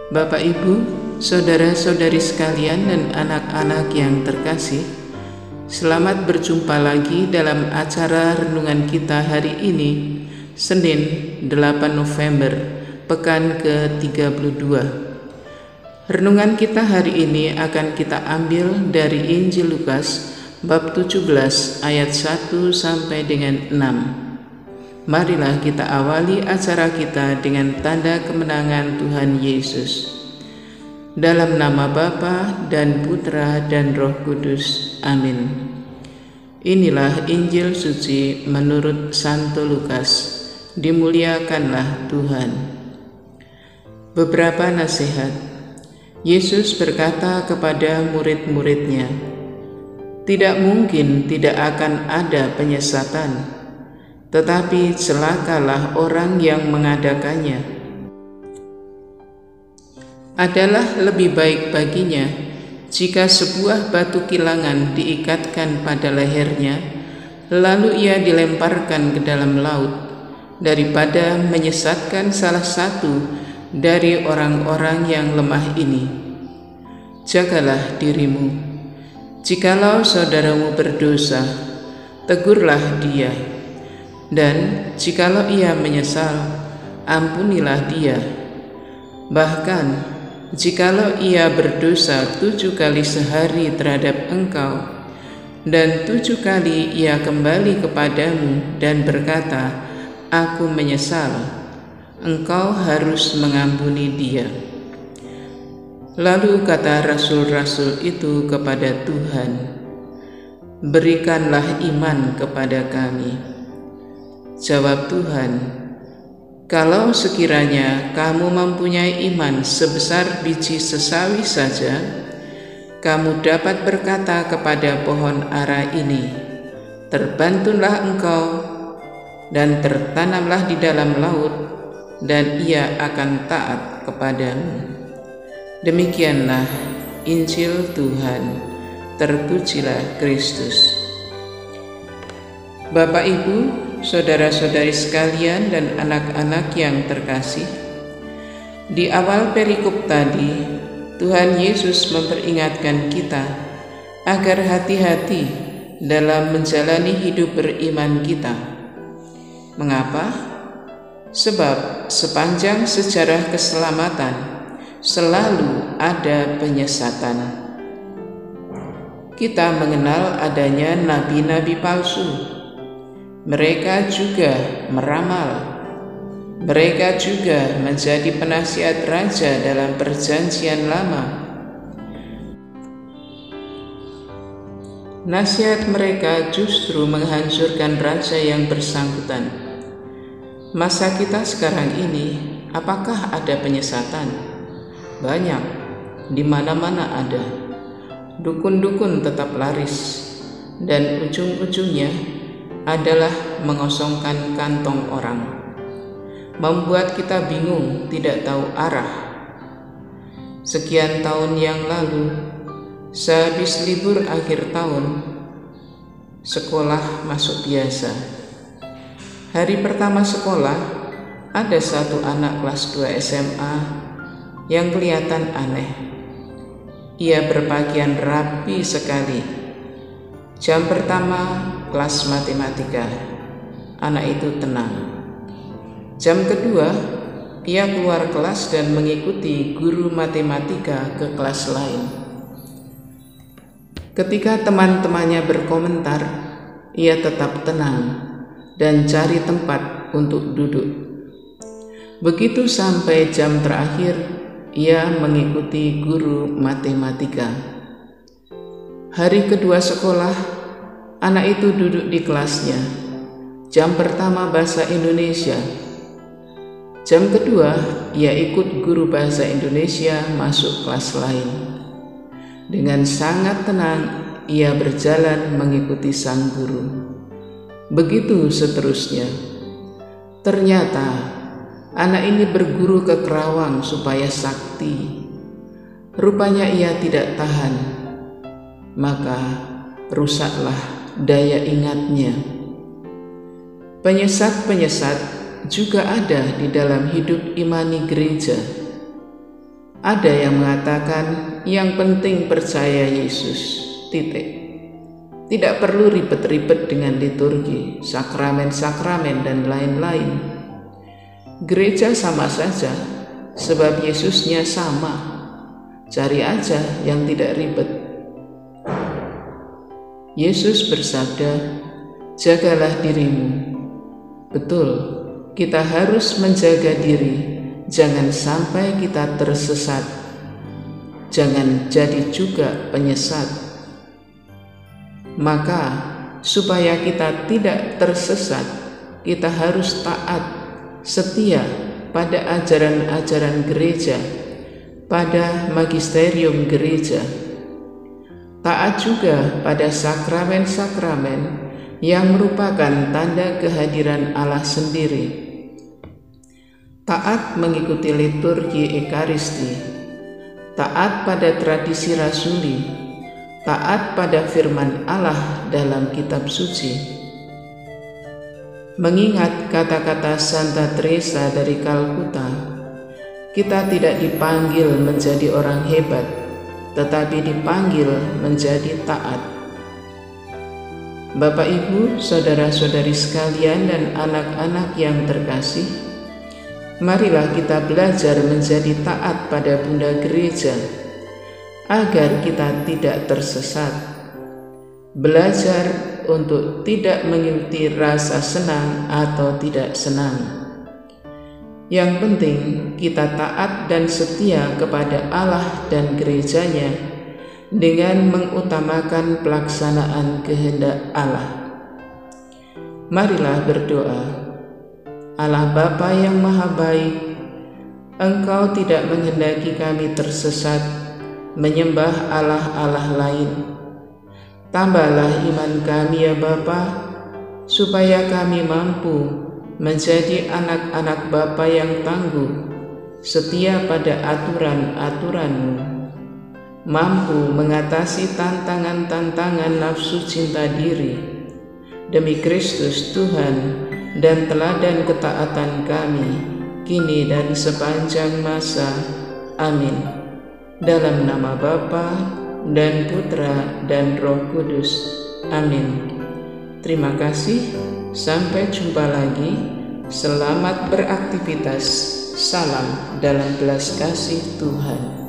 Bapak, Ibu, saudara-saudari sekalian dan anak-anak yang terkasih, selamat berjumpa lagi dalam acara renungan kita hari ini, Senin 8 November, pekan ke-32. Renungan kita hari ini akan kita ambil dari Injil Lukas bab 17 ayat 1 sampai dengan 6. Marilah kita awali acara kita dengan tanda kemenangan Tuhan Yesus. Dalam nama Bapa dan Putra dan Roh Kudus. Amin. Inilah Injil suci menurut Santo Lukas. Dimuliakanlah Tuhan. Beberapa nasihat. Yesus berkata kepada murid-muridnya, "Tidak mungkin tidak akan ada penyesatan, tetapi celakalah orang yang mengadakannya. Adalah lebih baik baginya jika sebuah batu kilangan diikatkan pada lehernya, lalu ia dilemparkan ke dalam laut, daripada menyesatkan salah satu dari orang-orang yang lemah ini. Jagalah dirimu. Jikalau saudaramu berdosa, tegurlah dia. Dan jikalau ia menyesal, ampunilah dia. Bahkan jikalau ia berdosa 7 kali sehari terhadap engkau, dan 7 kali ia kembali kepadamu dan berkata, 'Aku menyesal,' engkau harus mengampuni dia." Lalu kata rasul-rasul itu kepada Tuhan, "Berikanlah iman kepada kami." Jawab Tuhan, "Kalau sekiranya kamu mempunyai iman sebesar biji sesawi saja, kamu dapat berkata kepada pohon ara ini, 'Terbantunlah engkau dan tertanamlah di dalam laut,' dan ia akan taat kepadamu." Demikianlah Injil Tuhan. Terpujilah Kristus. Bapak, Ibu, saudara-saudari sekalian dan anak-anak yang terkasih, di awal perikop tadi Tuhan Yesus memperingatkan kita agar hati-hati dalam menjalani hidup beriman kita. Mengapa? Sebab sepanjang sejarah keselamatan selalu ada penyesatan. Kita mengenal adanya nabi-nabi palsu. Mereka juga meramal. Mereka juga menjadi penasihat raja dalam Perjanjian Lama. Nasihat mereka justru menghancurkan raja yang bersangkutan. Masa kita sekarang ini, apakah ada penyesatan? Banyak, di mana-mana ada. Dukun-dukun tetap laris, dan ujung-ujungnya adalah mengosongkan kantong orang, membuat kita bingung, tidak tahu arah. Sekian tahun yang lalu, sehabis libur akhir tahun, sekolah masuk biasa. Hari pertama sekolah, ada satu anak kelas 2 SMA yang kelihatan aneh. Ia berpakaian rapi sekali. Jam pertama kelas matematika, anak itu tenang. Jam kedua, ia keluar kelas dan mengikuti guru matematika ke kelas lain. Ketika teman-temannya berkomentar, ia tetap tenang dan cari tempat untuk duduk. Begitu sampai jam terakhir, ia mengikuti guru matematika. Hari kedua sekolah, anak itu duduk di kelasnya. Jam pertama bahasa Indonesia. Jam kedua, ia ikut guru bahasa Indonesia masuk kelas lain. Dengan sangat tenang, ia berjalan mengikuti sang guru. Begitu seterusnya. Ternyata, anak ini berguru ke Kerawang supaya sakti. Rupanya ia tidak tahan. Maka rusaklah daya ingatnya. Penyesat-penyesat juga ada di dalam hidup imani gereja. Ada yang mengatakan yang penting percaya Yesus, titik. Tidak perlu ribet-ribet dengan liturgi, sakramen-sakramen, dan lain-lain. Gereja sama saja, sebab Yesusnya sama. Cari aja yang tidak ribet. Yesus bersabda, "Jagalah dirimu." Betul, kita harus menjaga diri. Jangan sampai kita tersesat. Jangan jadi juga penyesat. Maka, supaya kita tidak tersesat, kita harus taat, setia pada ajaran-ajaran gereja, pada magisterium gereja. Taat juga pada sakramen-sakramen yang merupakan tanda kehadiran Allah sendiri. Taat mengikuti liturgi Ekaristi, taat pada tradisi rasuli, taat pada firman Allah dalam kitab suci. Mengingat kata-kata Santa Teresa dari Kalkuta, kita tidak dipanggil menjadi orang hebat, tetapi dipanggil menjadi taat. Bapak, Ibu, saudara-saudari sekalian, dan anak-anak yang terkasih, marilah kita belajar menjadi taat pada Bunda Gereja, agar kita tidak tersesat. Belajar untuk tidak mengikuti rasa senang atau tidak senang. Yang penting kita taat dan setia kepada Allah dan gerejanya dengan mengutamakan pelaksanaan kehendak Allah. Marilah berdoa. Allah Bapa yang Maha Baik, Engkau tidak menghendaki kami tersesat menyembah Allah-Allah lain. Tambahlah iman kami ya Bapa, supaya kami mampu menjadi anak-anak Bapa yang tangguh, setia pada aturan-aturan-Mu, mampu mengatasi tantangan-tantangan nafsu cinta diri, demi Kristus Tuhan dan teladan ketaatan kami, kini dan sepanjang masa. Amin. Dalam nama Bapa dan Putra dan Roh Kudus. Amin. Terima kasih. Sampai jumpa lagi. Selamat beraktivitas. Salam dalam belas kasih Tuhan.